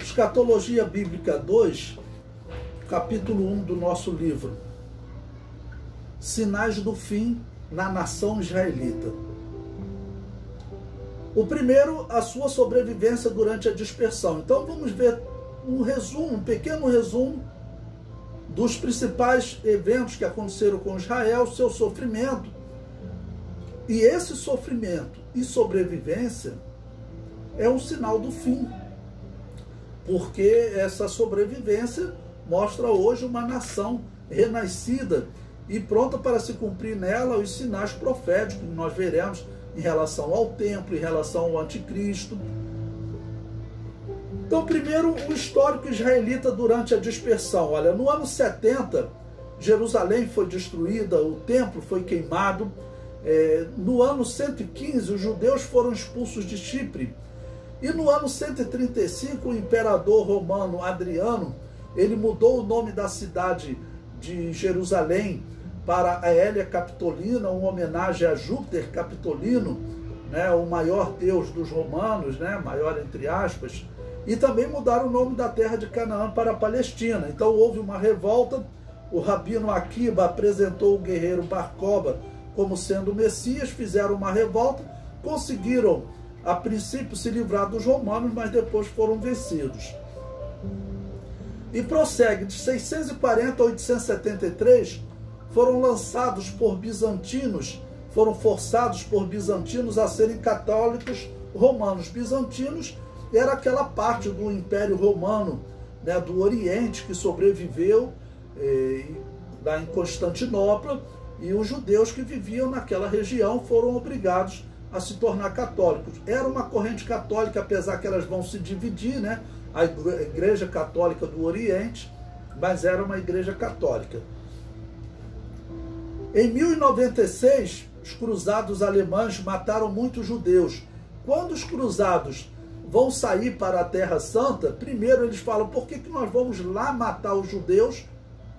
Escatologia Bíblica 2, capítulo 1 do nosso livro. Sinais do fim na nação israelita. O primeiro, a sua sobrevivência durante a dispersão. Então vamos ver um resumo, um pequeno resumo dos principais eventos que aconteceram com Israel, seu sofrimento. E esse sofrimento e sobrevivência é um sinal do fim, porque essa sobrevivência mostra hoje uma nação renascida e pronta para se cumprir nela os sinais proféticos que nós veremos em relação ao templo, em relação ao anticristo. Então, primeiro, o histórico israelita durante a dispersão. Olha, no ano 70, Jerusalém foi destruída, o templo foi queimado. No ano 115, os judeus foram expulsos de Chipre. E no ano 135, o imperador romano Adriano, ele mudou o nome da cidade de Jerusalém para Aélia Capitolina, uma homenagem a Júpiter Capitolino, né, o maior deus dos romanos, né, maior entre aspas, e também mudaram o nome da terra de Canaã para Palestina. Então houve uma revolta, o rabino Akiba apresentou o guerreiro Bar Kokhba como sendo o Messias, fizeram uma revolta, conseguiram a princípio se livrar dos romanos, mas depois foram vencidos. E prossegue, de 640 a 873, foram lançados por bizantinos, foram forçados por bizantinos a serem católicos romanos. Bizantinos era aquela parte do Império Romano, né, do Oriente, que sobreviveu lá em Constantinopla, e os judeus que viviam naquela região foram obrigados a se tornar católicos. Era uma corrente católica, apesar que elas vão se dividir, né? A Igreja Católica do Oriente, mas era uma igreja católica. Em 1096, os cruzados alemães mataram muitos judeus. Quando os cruzados vão sair para a Terra Santa, primeiro eles falam, por que nós vamos lá matar os judeus,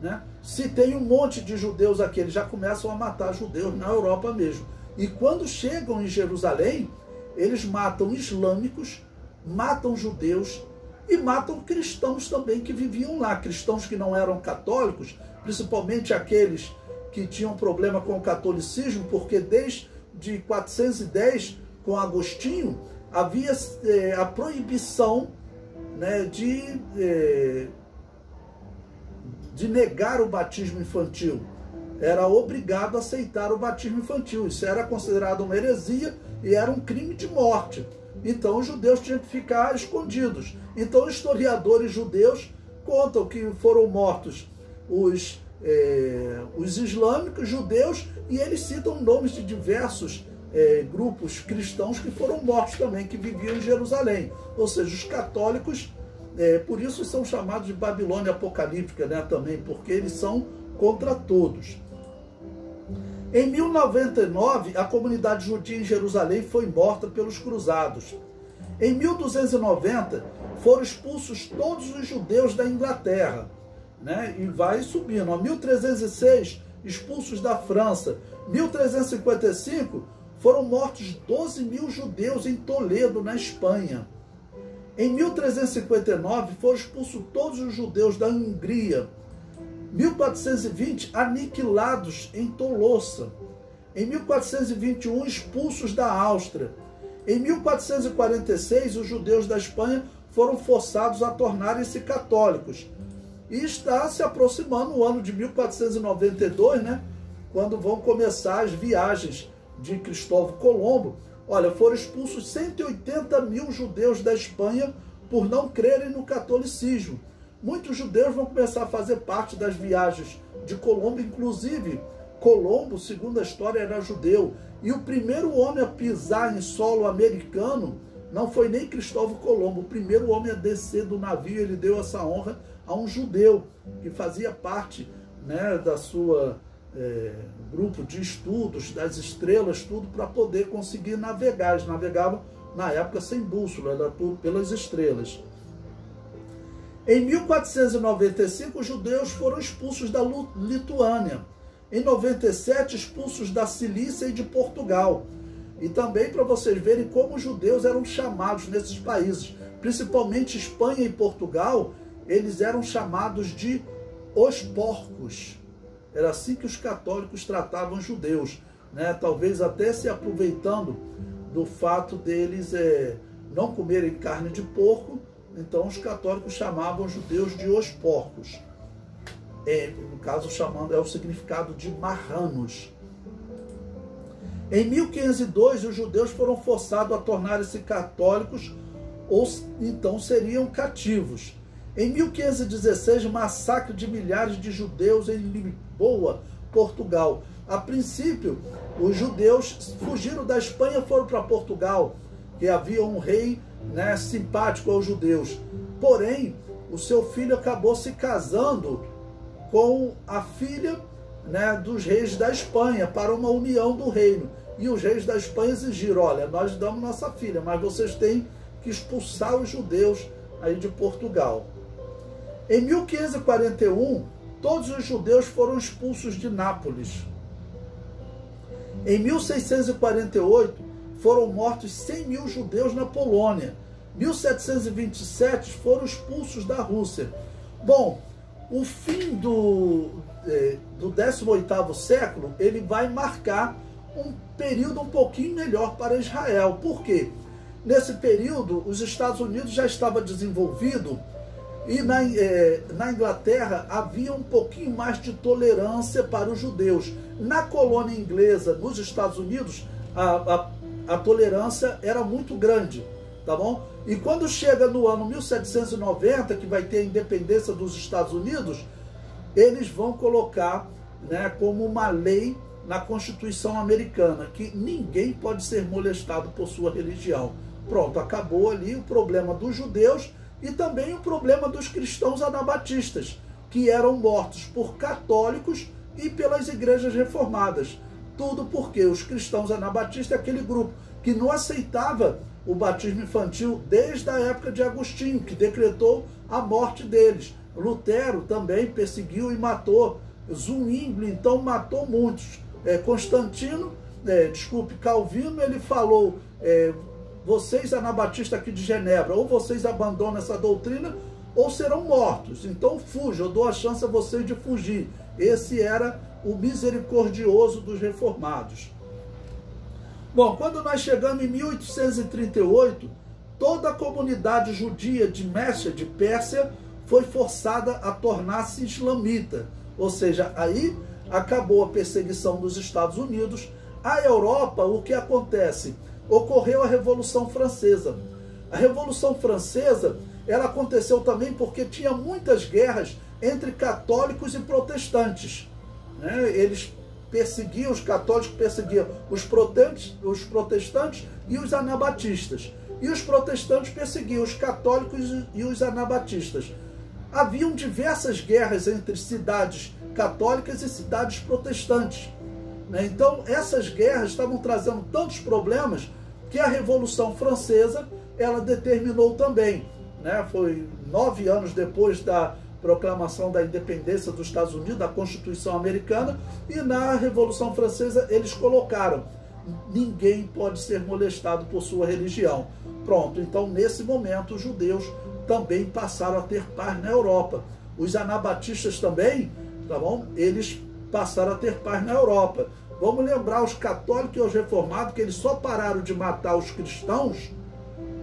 né? Se tem um monte de judeus aqui? Eles já começam a matar judeus na Europa mesmo. E quando chegam em Jerusalém, eles matam islâmicos, matam judeus e matam cristãos também que viviam lá. Cristãos que não eram católicos, principalmente aqueles que tinham problema com o catolicismo, porque desde 410, com Agostinho, havia a proibição, né, de negar o batismo infantil. Era obrigado a aceitar o batismo infantil. Isso era considerado uma heresia e era um crime de morte. Então os judeus tinham que ficar escondidos. Então historiadores judeus contam que foram mortos os islâmicos, judeus, e eles citam nomes de diversos grupos cristãos que foram mortos também, que viviam em Jerusalém. Ou seja, os católicos, por isso são chamados de Babilônia apocalíptica, né, também, porque eles são contra todos. Em 1099, a comunidade judia em Jerusalém foi morta pelos cruzados. Em 1290, foram expulsos todos os judeus da Inglaterra, né? E vai subindo. Em 1306, expulsos da França. Em 1355, foram mortos 12 mil judeus em Toledo, na Espanha. Em 1359, foram expulsos todos os judeus da Hungria. 1420, aniquilados em Tolosa. Em 1421, expulsos da Áustria. Em 1446, os judeus da Espanha foram forçados a tornarem-se católicos. E está se aproximando o ano de 1492, né, quando vão começar as viagens de Cristóvão Colombo. Olha, foram expulsos 180 mil judeus da Espanha por não crerem no catolicismo. Muitos judeus vão começar a fazer parte das viagens de Colombo, inclusive Colombo, segundo a história, era judeu. E o primeiro homem a pisar em solo americano não foi nem Cristóvão Colombo. O primeiro homem a descer do navio, ele deu essa honra a um judeu que fazia parte, né, da sua grupo de estudos, das estrelas, tudo, para poder conseguir navegar. Eles navegavam, na época, sem bússola, era pelas estrelas. Em 1495, os judeus foram expulsos da Lituânia. Em 97, expulsos da Cilícia e de Portugal. E também para vocês verem como os judeus eram chamados nesses países. principalmente Espanha e Portugal, eles eram chamados de os porcos. Era assim que os católicos tratavam os judeus, né? Talvez até se aproveitando do fato deles não comerem carne de porco, então os católicos chamavam os judeus de os porcos. No caso, chamando, é o significado de marranos. Em 1502, os judeus foram forçados a tornarem-se católicos, ou então seriam cativos. Em 1516, massacre de milhares de judeus em Lisboa, Portugal. A princípio, os judeus fugiram da Espanha e foram para Portugal, que havia um rei, né, simpático aos judeus. Porém, o seu filho acabou se casando com a filha, né, dos reis da Espanha, para uma união do reino. E os reis da Espanha exigiram: olha, nós damos nossa filha, mas vocês têm que expulsar os judeus aí de Portugal. Em 1541, todos os judeus foram expulsos de Nápoles. Em 1648, foram mortos 100 mil judeus na Polônia. 1727 foram expulsos da Rússia. Bom, o fim do 18º século, ele vai marcar um período um pouquinho melhor para Israel. Por quê? Nesse período, os Estados Unidos já estavam desenvolvidos e na Inglaterra havia um pouquinho mais de tolerância para os judeus. Na colônia inglesa, nos Estados Unidos, a tolerância era muito grande, tá bom? E quando chega no ano 1790, que vai ter a independência dos Estados Unidos, eles vão colocar, né, como uma lei na Constituição americana, que ninguém pode ser molestado por sua religião. Pronto, acabou ali o problema dos judeus e também o problema dos cristãos anabatistas, que eram mortos por católicos e pelas igrejas reformadas. Tudo porque os cristãos anabatistas é aquele grupo que não aceitava o batismo infantil desde a época de Agostinho, que decretou a morte deles. Lutero também perseguiu e matou. Zwingli, então, matou muitos. Calvino, ele falou: vocês anabatistas aqui de Genebra, ou vocês abandonam essa doutrina, ou serão mortos. Então fujam, eu dou a chance a vocês de fugir. Esse era o misericordioso dos reformados. Bom, quando nós chegamos em 1838, toda a comunidade judia de Mésia, de Pérsia, foi forçada a tornar-se islamita. Ou seja, aí acabou a perseguição dos Estados Unidos. A Europa, o que acontece? Ocorreu a Revolução Francesa. A Revolução Francesa, ela aconteceu também porque tinha muitas guerras entre católicos e protestantes, né? Eles perseguiam, os católicos perseguiam os protestantes e os anabatistas. E os protestantes perseguiam os católicos e os anabatistas. Haviam diversas guerras entre cidades católicas e cidades protestantes, né? Então, essas guerras estavam trazendo tantos problemas que a Revolução Francesa, ela determinou também, né? Foi 9 anos depois da proclamação da independência dos Estados Unidos, da Constituição Americana, e na Revolução Francesa eles colocaram: ninguém pode ser molestado por sua religião. Pronto, então nesse momento os judeus também passaram a ter paz na Europa. Os anabatistas também, tá bom? Eles passaram a ter paz na Europa. Vamos lembrar os católicos e os reformados que eles só pararam de matar os cristãos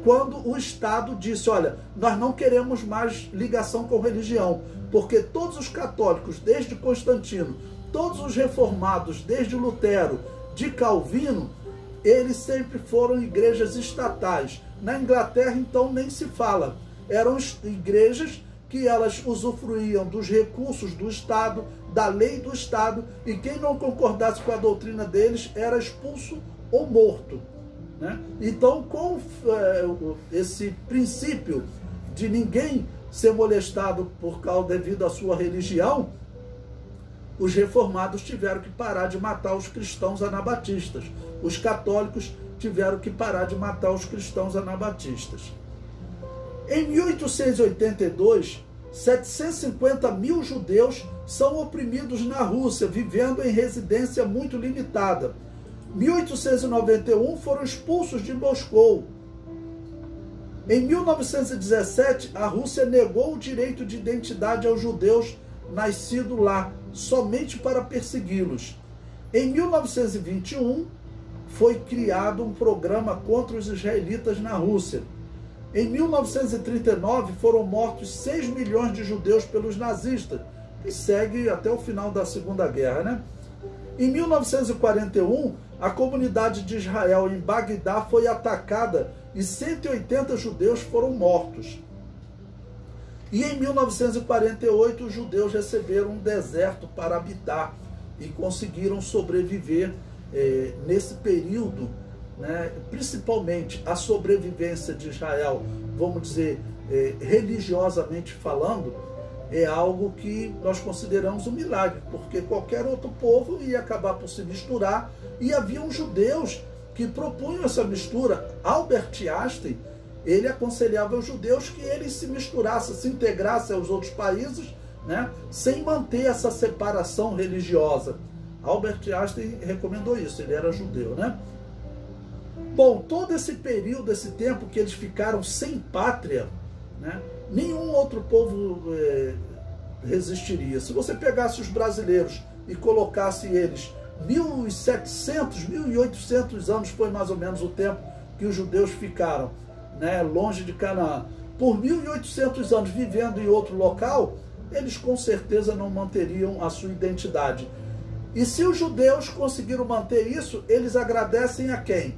quando o Estado disse: olha, nós não queremos mais ligação com religião, porque todos os católicos, desde Constantino, todos os reformados, desde Lutero, de Calvino, eles sempre foram igrejas estatais. Na Inglaterra, então, nem se fala. Eram igrejas que elas usufruíam dos recursos do Estado, da lei do Estado, e quem não concordasse com a doutrina deles era expulso ou morto, né? Então, com esse princípio de ninguém ser molestado devido à sua religião, os reformados tiveram que parar de matar os cristãos anabatistas. Os católicos tiveram que parar de matar os cristãos anabatistas. Em 1882, 750 mil judeus são oprimidos na Rússia, vivendo em residência muito limitada. 1891 foram expulsos de Moscou. Em 1917, a Rússia negou o direito de identidade aos judeus nascidos lá, somente para persegui-los. Em 1921, foi criado um programa contra os israelitas na Rússia. Em 1939, foram mortos 6 milhões de judeus pelos nazistas, que segue até o final da Segunda Guerra, né? Em 1941, a comunidade de Israel em Bagdá foi atacada e 180 judeus foram mortos. E em 1948, os judeus receberam um deserto para habitar e conseguiram sobreviver nesse período, né? Principalmente a sobrevivência de Israel, vamos dizer, religiosamente falando, é algo que nós consideramos um milagre, porque qualquer outro povo ia acabar por se misturar, e haviam judeus que propunham essa mistura. Albert Einstein, ele aconselhava aos judeus que eles se misturassem, se integrassem aos outros países, né, sem manter essa separação religiosa. Albert Einstein recomendou isso, ele era judeu, né? Bom, todo esse período, esse tempo que eles ficaram sem pátria, né, nenhum outro povo resistiria. Se você pegasse os brasileiros e colocasse eles 1.700, 1.800 anos, foi mais ou menos o tempo que os judeus ficaram, né, longe de Canaã, por 1.800 anos vivendo em outro local, eles com certeza não manteriam a sua identidade. E se os judeus conseguiram manter isso, eles agradecem a quem?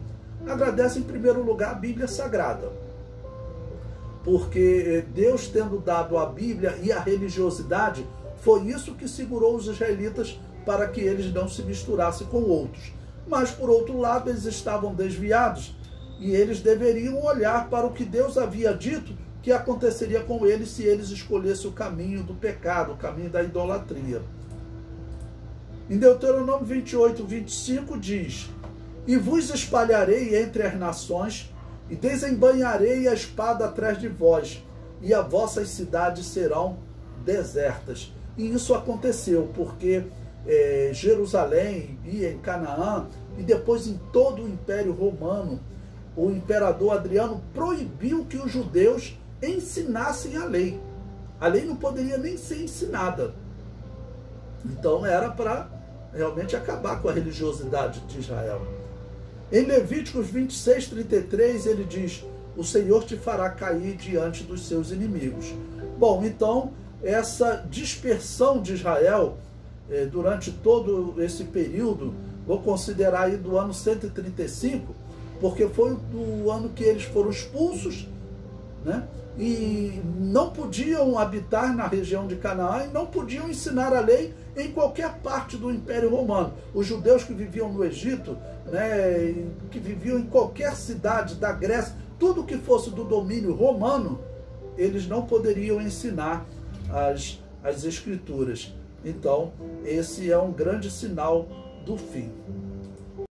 Agradecem em primeiro lugar a Bíblia Sagrada. Porque Deus, tendo dado a Bíblia e a religiosidade, foi isso que segurou os israelitas para que eles não se misturassem com outros. Mas, por outro lado, eles estavam desviados e eles deveriam olhar para o que Deus havia dito que aconteceria com eles se eles escolhessem o caminho do pecado, o caminho da idolatria. Em Deuteronômio 28, 25 diz: E vos espalharei entre as nações, e desembainharei a espada atrás de vós, e as vossas cidades serão desertas. E isso aconteceu, porque Jerusalém e em Canaã, e depois em todo o Império Romano, o imperador Adriano proibiu que os judeus ensinassem a lei. A lei não poderia nem ser ensinada. Então era para realmente acabar com a religiosidade de Israel. Em Levíticos 26, 33, ele diz: o Senhor te fará cair diante dos seus inimigos. Bom, então, essa dispersão de Israel, durante todo esse período, vou considerar aí do ano 135, porque foi do ano que eles foram expulsos, né? E não podiam habitar na região de Canaã e não podiam ensinar a lei em qualquer parte do Império Romano. Os judeus que viviam no Egito, né, que viviam em qualquer cidade da Grécia, tudo que fosse do domínio romano, eles não poderiam ensinar as escrituras. Então, esse é um grande sinal do fim.